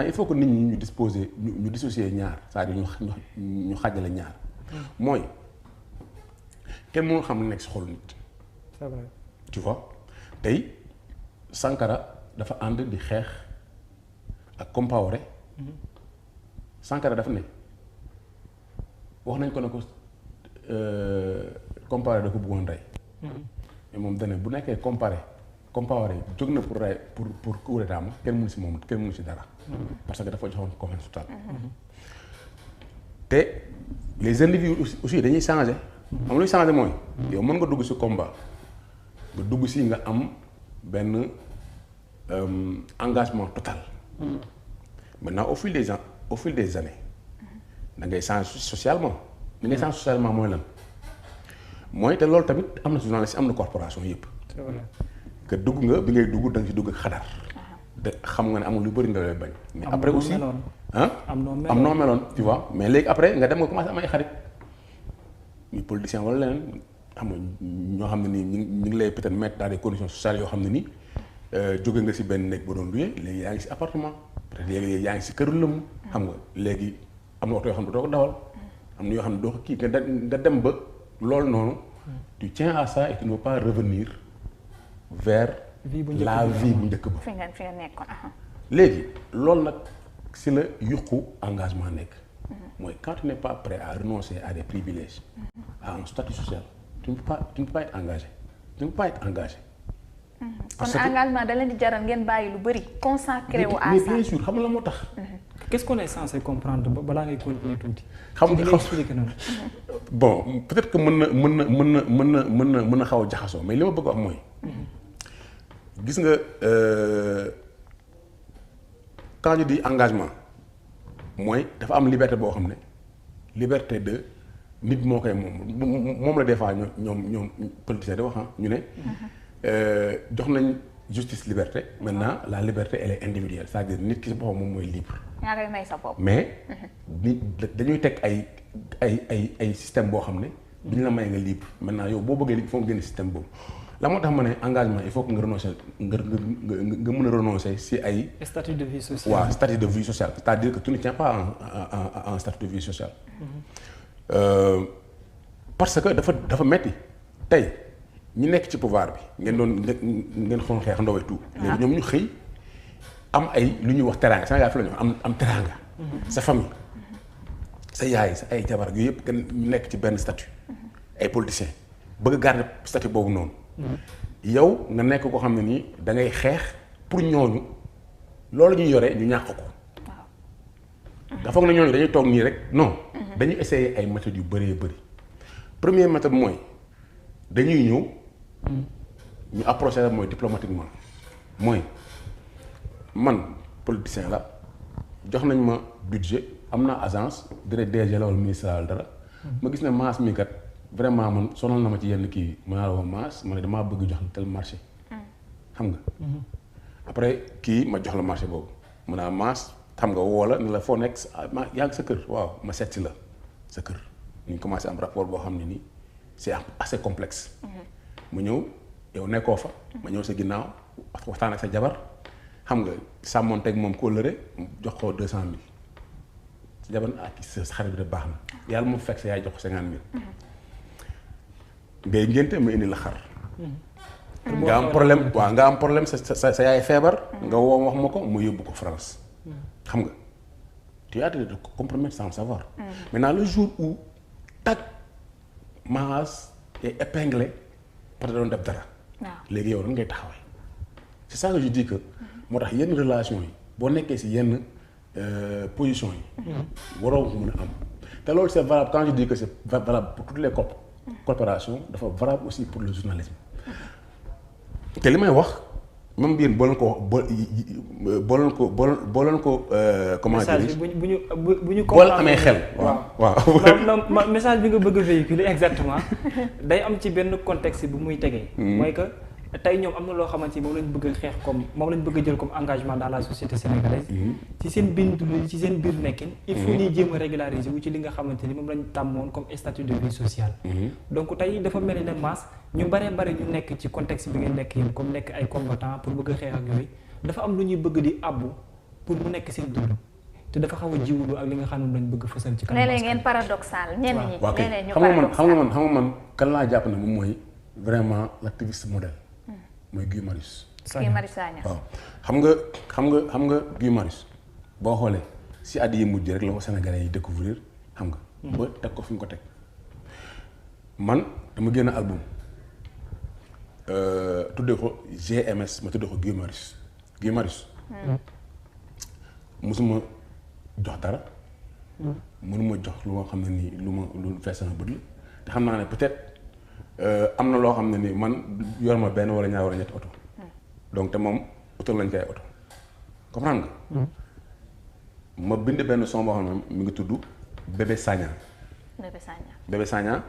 maintenant il faut que nit ñi ñu ñu dissocier ñaar c'est-à-dire ñu xàjjale ñaar. mooy kenn mënul xam lu nekk si xolu nit. c'est vrai. tu vois tey Sankara dafa ànd di xeex ak Compaoré. Sankara dafa ne wax nañ ko ne ko Compaoré da ko bëggoon rey. mais moom dane bu nekkee Compaoré jóg na pour rey pour coup d'état ma kenn mënu si dara. parce que dafa joxoon confiance totale. te les individus aussi dañuy changer. xam luy changer mooy. yow mën nga dugg si combat nga dugg si nga am benn engagement total. maintenant au fil des années da ngay changer socialement. li ngay changer socialement mooy lan mooy te loolu tamit am na journaliste am na corporation yëpp. c'est vrai. que dugg nga bi ngay dugg da nga ci dugg ak xadar. de xam nga ne amul lu bëri nga lay bañ. mais après aussi am noo meloon tu vois mais léegi après nga dem nga commencé am ay xarit ñu politicien wala leneen xam nga ñoo xam ne nii ñu ngi lay peut-être mettre dans des conditions sociales yoo xam ne nii jóge nga si benn néeg boo doon loué léegi yaa ngi si appartement peut-être léegi yaa ngi si kër lëmm xam nga léegi am na oto yoo xam ne doo ko dawal am na yoo xam ne doo ko kii nga dem ba loolu noonu tu tiens à ça et tu ne veux pas revenir vers la vie bu njëkk ba. fi nga nekkoon. léegi loolu nag si la yuqu engagement nekk. mooy quand tu n'es pas prêt à renoncer à des privilèges. à un statut social tu ne peux pas être engagé. tu ne peux pas être engagé. kon engagement da leen di jaral ngeen bàyyi lu bëri. consacré wu à ça mais bien sûr xam nga la moo tax. qu'est-ce qu'on est censé comprendre balaa ngay continuer tuuti. xam nga expliquer noonu. bon peut-être que mën na xaw a jaxasoo mais li ma bëgg wax mooy. gis nga quand je dis engagement mooy dafa am liberté boo xam ne liberté de nit moo koy moom la des fois ñoom politiciens di wax ñu ne jox nañ justice liberté maintenant la liberté elle est individuelle c'est-à-dire nit ki si boppam moom mooy libre. yaa koy may sa bopp. mais nit dañuy teg ay système boo xam ne duñu la may nga libre maintenant yow boo bëggee libre il faut nga génn système boobu. la moo tax ma ne engagement il faut que nga renoncer nga mën a renoncer si ay. statut de vie sociale. waaw statut de vie sociale c'est-à-dire que tu ne tiens pas en statut de vie sociale. parce que dafa metti tey ñi nekk ci pouvoir bi ngeen xool xeex ndaw et tout. léegi ñoom ñu xëy am ay lu ñuy wax teraanga Sénégal fi la ñu am teraanga. sa famille sa yaay sa ay jabar yooyu yëpp ñu nekk ci benn statut. ay politiciens bëgg a garder statut boobu noonu. yow nga nekk ko xam ne nii da ngay xeex pour ñooñu loolu ñuy yore ñu ñàkk ko. nga foog na ñooñu dañuy toog nii rek non. dañuy essayer ay méthodes yu bëree bëri. première méthode mooy dañuy ñëw ñu approcher mooy diplomatiquement mooy man politicien la jox nañ ma budget am naa agence direct DG la wala ministre la dara. ma gis ne maas mi kat. vraiment man sonal na ma ci yenn kii mën naa la wax maas ma ne damaa bëgg jox la tel marché xam nga après kii ma jox la marché boobu mën naa maas xam nga woo la ne la foo nekk yaa ngi sa kër waaw ma seet si la sa kër ñu commencé am rapport boo xam ne nii c'est assez complexe mu ñëw yow nekkoo fa ma ñëw sa ginnaaw waxtaan ak sa jabar xam nga sàmmoonteeg moom kóllëre jox ko 200 000 sa jabar ak sa xarit bi de baax na yàlla mu fekk sa yaay jox ko 50 000 ngay ngénte ma indi la xar. nga am problème waaw nga am problème sa yaay feebar. nga woo wax ma ko ma yóbbu ko France. xam nga tu as de compromettre sans savoir. maintenant le jour où tag Maas est épinglé parce que doon def dara. léegi yow dañ ngay taxawee. c'est ça que je dis que moo tax yenn relation yi boo nekkee ci yenn position yi. waroo ko mën a am te loolu c'est valable quand je dis que c'est valable pour toutes les corporation dafa valable aussi pour le journalisme te li may wax même bien boo leen ko comment dire bu ñu boo leen amee xel. waaw non message bi nga bëgg a véhiculer exactement day am ci benn contexte bu muy tegee. mooy que tey ñoom am na loo xamante ni moom lañ bëgg a xeex comme moom lañ bëgg a jël comme engagement dans la société sénégalaise. ci seen biir nekkin. il faut ñuy jéem a régulariser wu ci li nga xamante ni moom lañ tàmmoon comme statut de vie sociale. donc tey dafa mel ne masse ñu bare ñu nekk ci contexte bi ngeen nekk yéen comme nekk ay combattants pour bëgg a xeex ak yooyu dafa am lu ñuy bëgg di àbbu pour mu nekk seen dund te dafa xaw a jiwlu ak li nga xam ne lañ bëgg fësal ci kanam. léeg-léeg ngeen paradoxal ñenn ñi. waaw kay léeg-léeg ñu xam nga paradoxal man kan laa jàpp ne moom mooy vraiment l'activiste modèle mooy Guy Marius. Guy Marius Sagna. waaw xam nga Guy Marius boo xoolee si at yi mujj rek la ko Sénégalais yi découvrir xam nga. ba teg ko fi ñu ko teg man dama génn album tuddee ko GMS ma tuddee ko Guy Marius. Guy Marius. musuma jox dara. mënuma jox lu nga xam ne nii lu fees sama bët la te xam naa ne peut-être am na loo xam ne nii man yor ma benn wala ñaar wala ñetti oto. donc te moom oto lañ koy oto comprendre nga. ma bind benn son boo xam ne mi ngi tudd Bébé Sagna. Bébé Sagna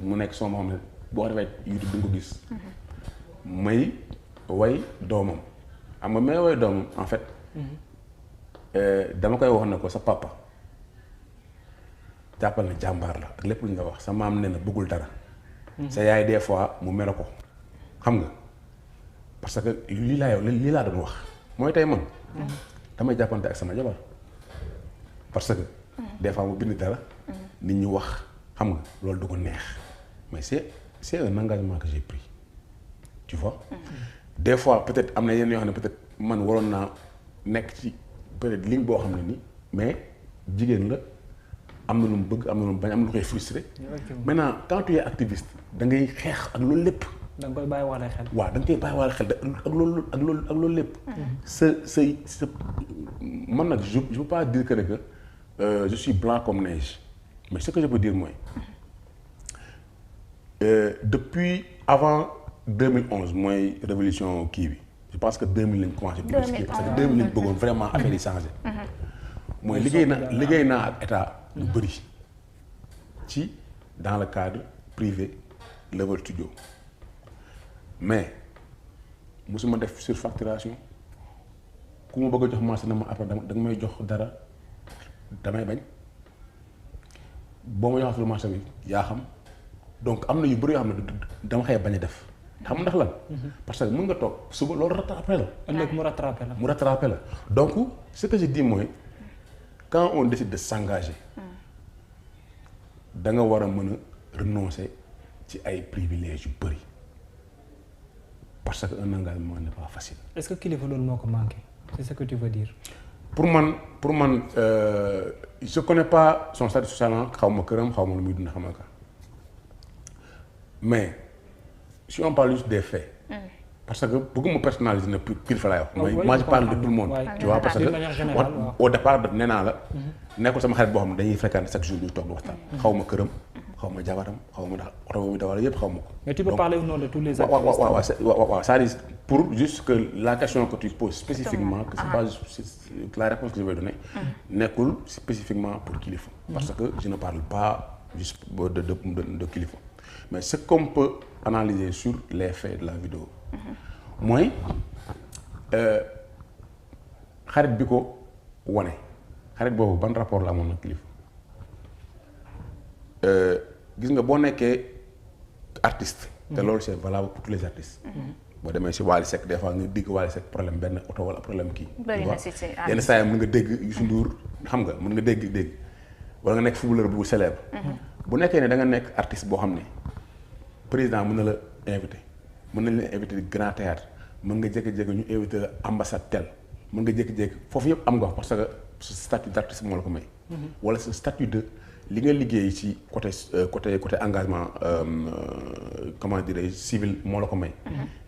mu nekk son boo xam ne boo defee YouTube di nga ko gis. may way doomam xam nga may way doomam en fait. dama koy wax ne ko sa papa jàppal na jàmbaar la ak lépp lu ñu nga wax sa maam ne na bëggul dara. sa yaay des fois mu mere ko xam nga parce que lii laa doon wax mooy tey man. damay jàppante ak sama jabar parce que des fois mu bind dara nit ñi wax xam nga loolu du ko neex mais c'est un engagement que j'ai pris tu vois. Des fois peut-être am na yenn yoo xam ne peut-être man waroon naa nekk ci peut-être ligne boo xam ne nii mais jigéen la am na lu mu bëgg am na lu mu bañ am na lu koy frustré. maintenant quand tu es activiste da ngay xeex ak loolu lépp. da nga koy bàyyiwaale xel. waaw da nga koy bàyyiwaale xel ak loolu lépp. sa man nag je peux pas dire que je suis blanc comme neige mais ce que je peux dire mooy depuis avant 2011 mooy révolution kii bi je pense que 2000 lañ commencé. parce que 2000 lañ bëggoon vraiment affaire yi changé. mooy liggéey naa ak état lu bëri ci dans le cadre privé Level Studio. mais musuma def surfacturation ku ma bëgg a jox marché na ma après da nga may jox dara damay bañ boo ma joxatul marché bi yaa xam donc am na yu bëri yoo xam ne dama xëy bañ a def xam ndax lan. parce que mën nga toog suba loolu rattrapé la. ëllëg mu rattrapé la. donc ce que je dis mooy quand on décide de s'engager da nga war a mën a renoncer ci ay privilèges yu bëri. parce que un engagement n'est pas facile. Est-ce que kilifa loolu moo ko manqué c'est ce que tu veux dire. pour man je connais pas son statut social xaw ma këram xaw ma lu muy dund xam nga mais si on parle juste des faits. parce que bëgguma personnaliser na kilifa laay wax. mooy moi je parle de tout le monde. tu vois parce que au départ nee naa la. nekkul sama xarit boo xam ne dañuy fréquenter chaque jour ñu toog di waxtaan. xaw ma këram. xaw ma jabaram xaw ma ndax oto boobu dawal yëpp xaw ma ko. mais tu peux parler au nom de tous les acteurs. waaw c'est-à-dire pour juste que la question que tu poses spécifiquement que c'est pas juste la réponse que je vais donner nekkul spécifiquement pour kilifa. parce que je ne parle pas juste de kilifa mais ce qu'on peut analyser sur les faits de la vidéo mooy xarit bi ko wane xarit boobu ban rapport la amoon na kilifa. gis nga boo nekkee artiste. te loolu c'est valable pour tous les artistes. boo demee si Wally Seck des fois nga dégg Wally Seck problème benn oto wala problème kii. bëri na si yenn saa yi mën nga dégg Youssou Ndour xam nga mën nga dégg wala nga nekk footballeur bu célèbre. bu nekkee ne da nga nekk artiste boo xam ne président mën na la invité mën nañ la invité grand théâtre mën nga jékki-jékki ñu invité la ambassade tel mën nga jékki-jékki foofu yëpp am nga parce que sa statut d'artiste moo la ko may. wala sa statut de. li nga liggéey ci côté engagement comment dirais civil moo la ko may.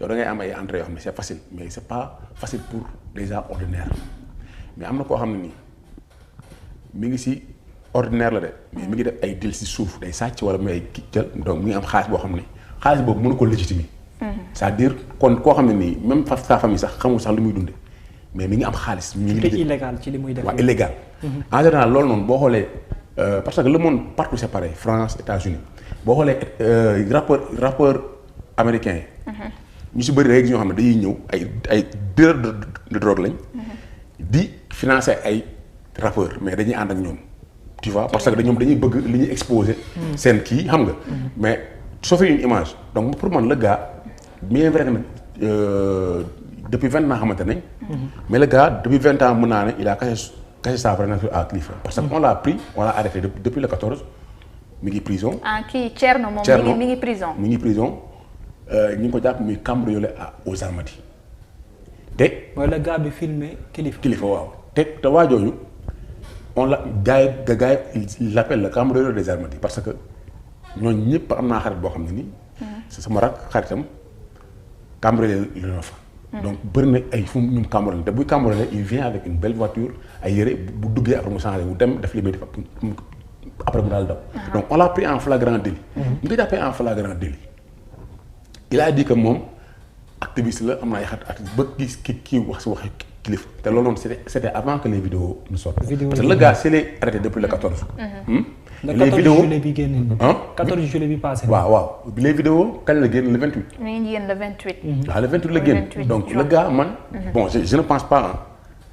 yow da ngay am ay entrées yoo xam ne c'est facile mais c'est pas facile pour des gens ordinaires mais am na koo xam ne nii mi ngi ci ordinaire la de mais mi ngi def ay deal ci suuf day sàcc wala may ki jël donc mi ngi am xaalis boo xam ne xaalis boobu mënu ko légitimer. c'est-à-dire kon koo xam ne nii même sa famille sax xamul sax lu muy dunde mais mi ngi am xaalis. mi ngi illégal ci li muy def. waaw illégal. en général loolu noonu boo xoolee. parce que le monde partout c'est pareil France États-Unis boo xoolee rappeur américain yi. ñu si bëri rek ñoo xam ne dañuy ñëw ay dealers de drogue lañ. di financer ay rappeurs mais dañuy ànd ak ñoom. tu vois parce que ñoom dañuy bëgg li ñuy exposer. seen kii xam nga. mais soo fi une image donc pour man le gars bien vrai que nag depuis 20 ans xamante nañ. mais le gars depuis 20 ans mën naa ne il a caché sa vraie nature à Kilifeu parce que on l'a pris on l'a arrêté depuis le 14 mi ngi prison. kii Thierno moom mi ngi prison. mi ngi prison ñu ngi ko jàpp muy cambriolé aux Almadies te. mooy le gars bi filmé Kilifeu. Kilifeu waaw te waa jooju on la gars yi il l'appelle le cambrioleur des Almadies parce que ñooñu ñëpp am naa xarit boo xam ne nii. c'est sama rak xaritam cambriolé la fa. donc bëri na ay fu ñu cambriolé te buy cambriolé il vient avec une belle voiture ay yére bu duggee après mu changé mu dem def li muy def après mu daal daw. donc on l'a pris en flagrant délit. ñu ko jàppee en flagrant délit il a dit que moom activiste la am na ay activiste ba gis kii wax si waxi Kilifeu te loolu noonu c'était avant que les vidéos ne sortent. parce que le gars s'est arrêté depuis le 14. le 14 juillet bi génn. 14 juillet bi passé. waaw les vidéos kañ la génn le 28. mi ngi génn le 28. waaw le 28 la génn donc le gars man. bon je ne pense pas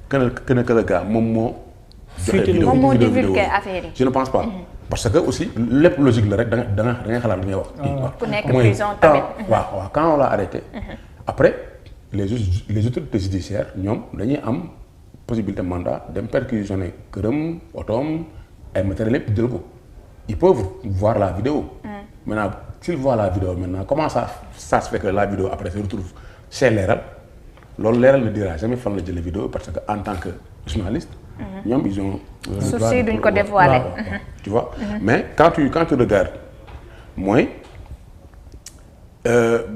que le gars moom moo. joxe vidéo moom moo divulgué affaire yi. je ne pense pas. parce que aussi lépp logique la rek da nga xalaat li ngay wax. ku nekk prison tamit. waaw quand on l'a arrêté. après les autorités judiciaires ñoom dañuy am possibilité mandat dem perquisitionner këram otoom ay matériels yëpp jël ko. ils peuvent voir la vidéo. Maintenant s'ils voient la vidéo maintenant comment ça se fait que la vidéo après se retrouve chez Leral loolu Leral ne dira jamais fan la jëlee vidéo parce que en tant que journaliste. ñoom ils ont. souci duñ ko dévoiler. tu vois mais quand tu regardes mooy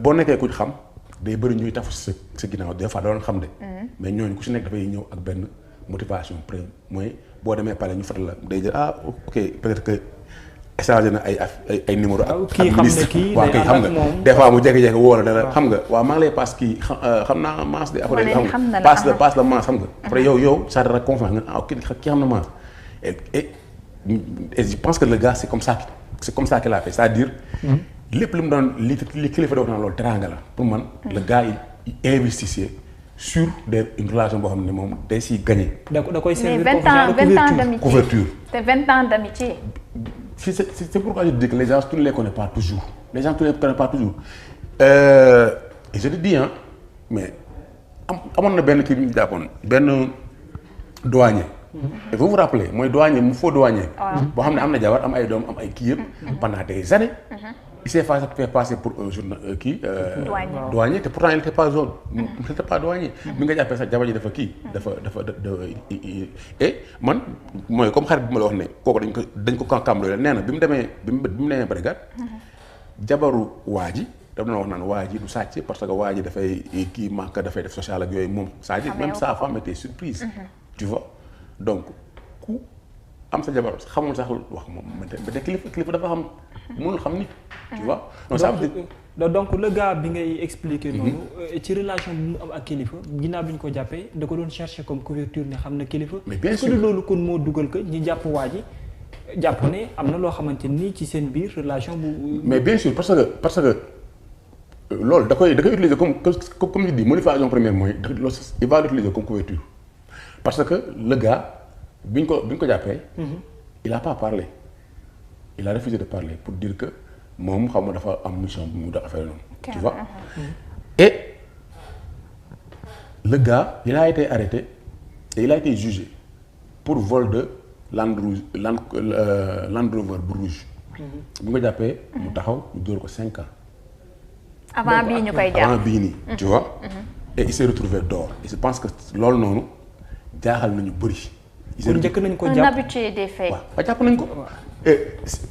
boo nekkee ku xam day bëri ñuy tafu sa ginnaaw des fois doon xam de. mais ñooñu ku si nekk dafay ñëw ak benn motivation pré mooy boo demee pare ñu fatal la day jël ok peut-être que échangé na ay numéro ak liste waaw kii xam nga des fois mu jékki-jékki woo la dara xam nga waaw maa ngi lay passe kii xam naa masse de après xam nga passe la masse xam nga après yow ça te rend confiance nga kii xam na masse et je pense que le gars c'est comme ça qu'il a fait c'est-à-dire lépp lu mu doon li Kilifeu doon naan loolu teranga la pour man le gars il investissait sur une relation boo xam ne moom day siy gagné. da koy servir mais 20 ans d'amitié couverture. te 20 ans d'amitié. C'est pourquoi je dis que les gens tu ne les connais pas toujours et je te dis mais amoon na benn kii bi ñu jàppoon benn douanier. et vous vous rappelez mooy douanier mu faux douanier. boo xam ne am na jabar am ay doom am ay kii yëpp. pendant des années. il s'est fait passer pour un journal douanier te pourtant il n'était pas douanier. mi nga jàppee sax jabar ji dafa kii dafa et man mooy comme xarit bi ma la wax ne kooku dañ ko cambriolé nee na bi mu demee brigade jabaru waa ji daf na wax naan waa ji du sàcc parce que waa ji dafay kii manque dafay def social ak yooyu moom c'est-à-dire même sa femme était surprise. tu vois donc ku am sa jabar xamul sax wax moom te Kilifeu dafa xam mënul xam nit. tu vois non ça veut dire donc le gars bi ngay expliquer noonu ci relation bi mu am ak Kilifeu ginnaaw bi ñu ko jàppee da ko doon chercher comme couverture ne xam na Kilifeu. mais bien sûr loolu kon moo dugal que ñi jàpp waa ji jàpp ne am na loo xamante ni ci seen biir relation bu. mais bien sûr parce que loolu da koy utiliser comme je dis motivation première mooy il va l'utiliser comme couverture parce que le gars bi ñu ko jàppee. il a pas parlé il a refusé de parler pour dire que. moom xam nga dafa am mission bu mu dox affaire noonu. tu vois et le gars il a été arrêté et il a été jugé pour vol de Land Rover bu rouge. bu nga jàppee mu taxaw ñu dóor ko 5 ans. avant bii ñu koy jàpp avant bii nii. tu vois et il s'est retrouvé dehors et je pense que loolu noonu jaaxal nañu bëri. kon njëkk nañu ko jàpp un habitué des faits. waaw jàpp nañu ko. et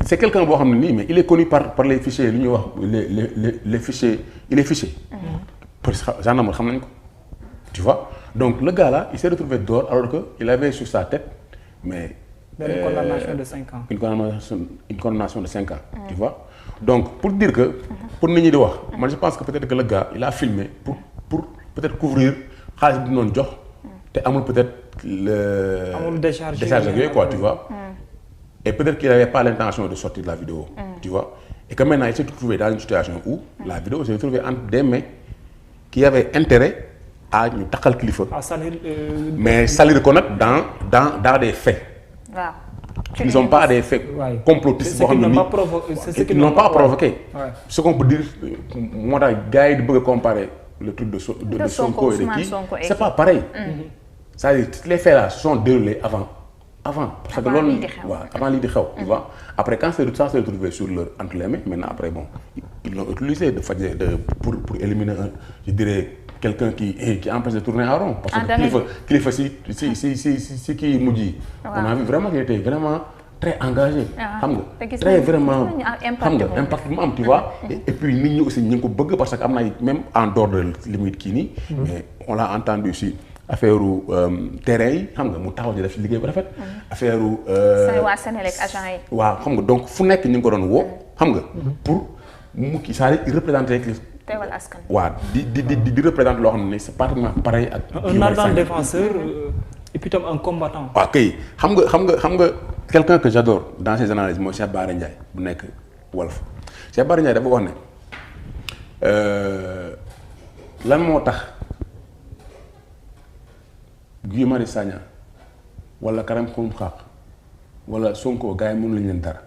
c'est quelqu'un boo xam ne nii mais il est connu par les fichiers li ñuy wax les fichiers il est fiché. parce que gendarme xam nañ ko. tu vois donc le gars là il s'est retrouvé dehors alors que il avait sur sa tête mais. une condamnation de 5 ans. une condamnation de 5 ans. tu vois donc pour dire que. pour nit ñi di wax. man je pense que peut-être que le gars il a filmé pour peut-être couvrir xaalis bi noonu jox. te amul peut-être amul décharge yooyu quoi tu vois. Et peut-être qu'il n'avait pas l'intention de sortir de la vidéo, tu vois. Et que maintenant, il s'est trouvé dans une situation où la vidéo s'est retrouvée entre des mecs qui avaient intérêt à nous taquer Kilifeu. Mais salir dans des faits. Wow. Qui ne sont pas des faits complotistes. Ce qu'ils n'ont pas provoqué. Ce qu'on peut dire, moi, les gars, ils veulent comparer le truc de Sonko et de Ousmane kii Sonko et c'est pas pareil. c'est-à-dire les faits là se sont déroulés avant parce que loolu waaw avant lii di xew tu vois après quand ça s'est retrouvé sur leur entre les mains maintenant après bon ils l'ont utilisé pour éliminer je dirais quelqu'un qui empêche de tourner en rond parce que kilifa si kii mujj yi on a vu vraiment qu'il était vraiment très engagé xam nga très vraiment xam nga impact bu mu am tu vois et puis nit ñi aussi ñu ngi ko bëgg parce que am na même en dehors de limite kii nii mais on l'a entendu si affaire terrain yi xam nga mu taxaw di def liggéey bu rafet. affaire waa Sénélec agent yi. waaw xam nga donc fu nekk ñu ngi ko doon woo. xam nga pour mu kii c'est-à-dire représenter. teewal askan. waaw di représenter loo xam ne c'est pratiquement pareil ak. un ardent défenseur et puis tam un combattant. waaw kay xam nga quelqu'un que j'adore dans ses analyses mooy Cheikh Bara Ndiaye bu nekk Walf Cheikh Bara Ndiaye dafa wax ne lan moo tax. Guy Marius Sagna wala Karim Xrum Xax wala Sonko gars yi mënu lañ leen dara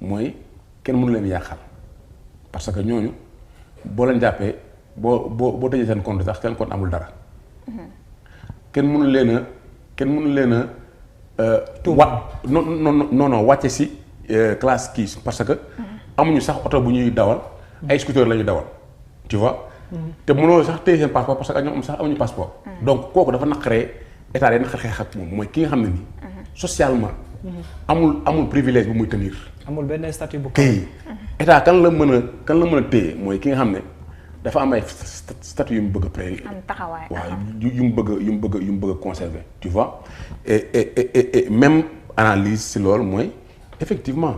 mooy kenn mënu leen yàqal parce que ñooñu boo leen jàppee boo tëjee seen compte sax seen compte amul dara kenn mënu leen a non wàcce si classe kii parce que amuñu sax oto bu ñuy dawal ay scooter la ñuy dawal tu vois te mënoo sax téye seen passeport parce que ñoom sax amuñu passeport. donc kooku dafa naqaree état day naqaree xeex ak moom mooy ki nga xam ne nii. socialement. amul privilège bu muy tenir. amul benn statut bu kay état kan la mën a téye mooy ki nga xam ne dafa am ay statut yu mu bëgg a pré. am taxawaay waaw yu mu bëgg a conserver tu vois et même analyse si loolu mooy effectivement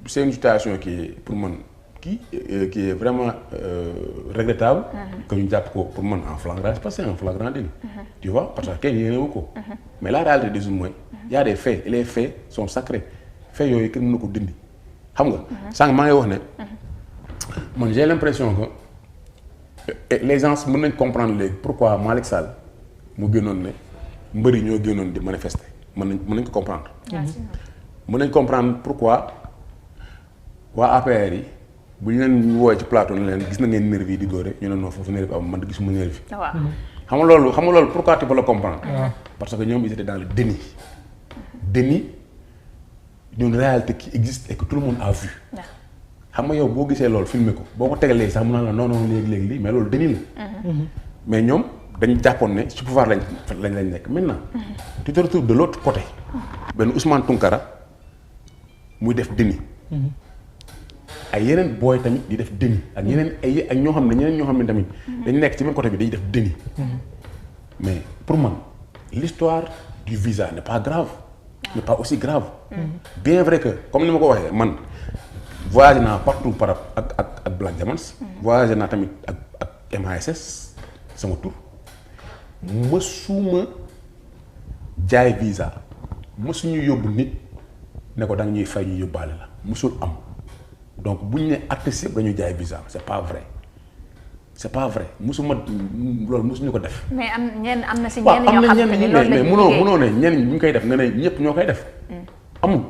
c'est une situation qui pour man. qui est vraiment regrettable que ñu jàpp ko pour man en flagrant parce que c'est un flagrant délit tu vois parce que kenn yéenewu ko mais la réalité des choses mooy y a des faits et les faits sont sacrés faits yooyu kenn mënu ko dindi xam nga sànq maa ngi wax ne man j'ai l'impression que les gens mën nañ comprendre léegi pourquoi Malick Sall mu génnoon ne mbëri ñoo génnoon di manifester mën nañ ko comprendre mën nañ comprendre pourquoi waa APR yi bu ñu leen woowee ci plateau ne leen gis na ngeen nervi yi di dóore ñu ne non foofu nervi am man de gisuma nervi. waaw xam nga loolu pourquoi tu peux le comprendre. parce que ñoom ils étaient dans le déni d'une réalité qui existe et que tout le monde a vu. xam nga yow boo gisee loolu filmer ko boo ko tegalee sax mu naan la non léegi lii mais loolu déni la. mais ñoom dañu jàppoon ne ci pouvoir lañ nekk maintenant. tu te retrouves de l'autre côté. benn Ousmane Tounkara muy def déni. ay yeneen booy tamit di def déni ak yeneen ak ñoo xam ne tamit dañu nekk ci même côté bi dañuy def déni mais pour man l'histoire du visa n'est pas grave n'est pas aussi grave bien vrai que comme ni ma ko waxee man voyagé naa partout par ak Black Diamonds voyagé naa tamit ak MASS sama tur mësuma jaay visa mësuñu yóbbu nit ne ko da nga ñuy fay ñu yóbbaale la mësul am donc bu ñu ne artiste yëpp dañuy jaay visa c'est pas vrai loolu mësuñu ko def. mais am na si ñenn ñoo xam ne loolu mais mënoo ne ñenn ñu koy def nga ne ñëpp ñoo koy def. amul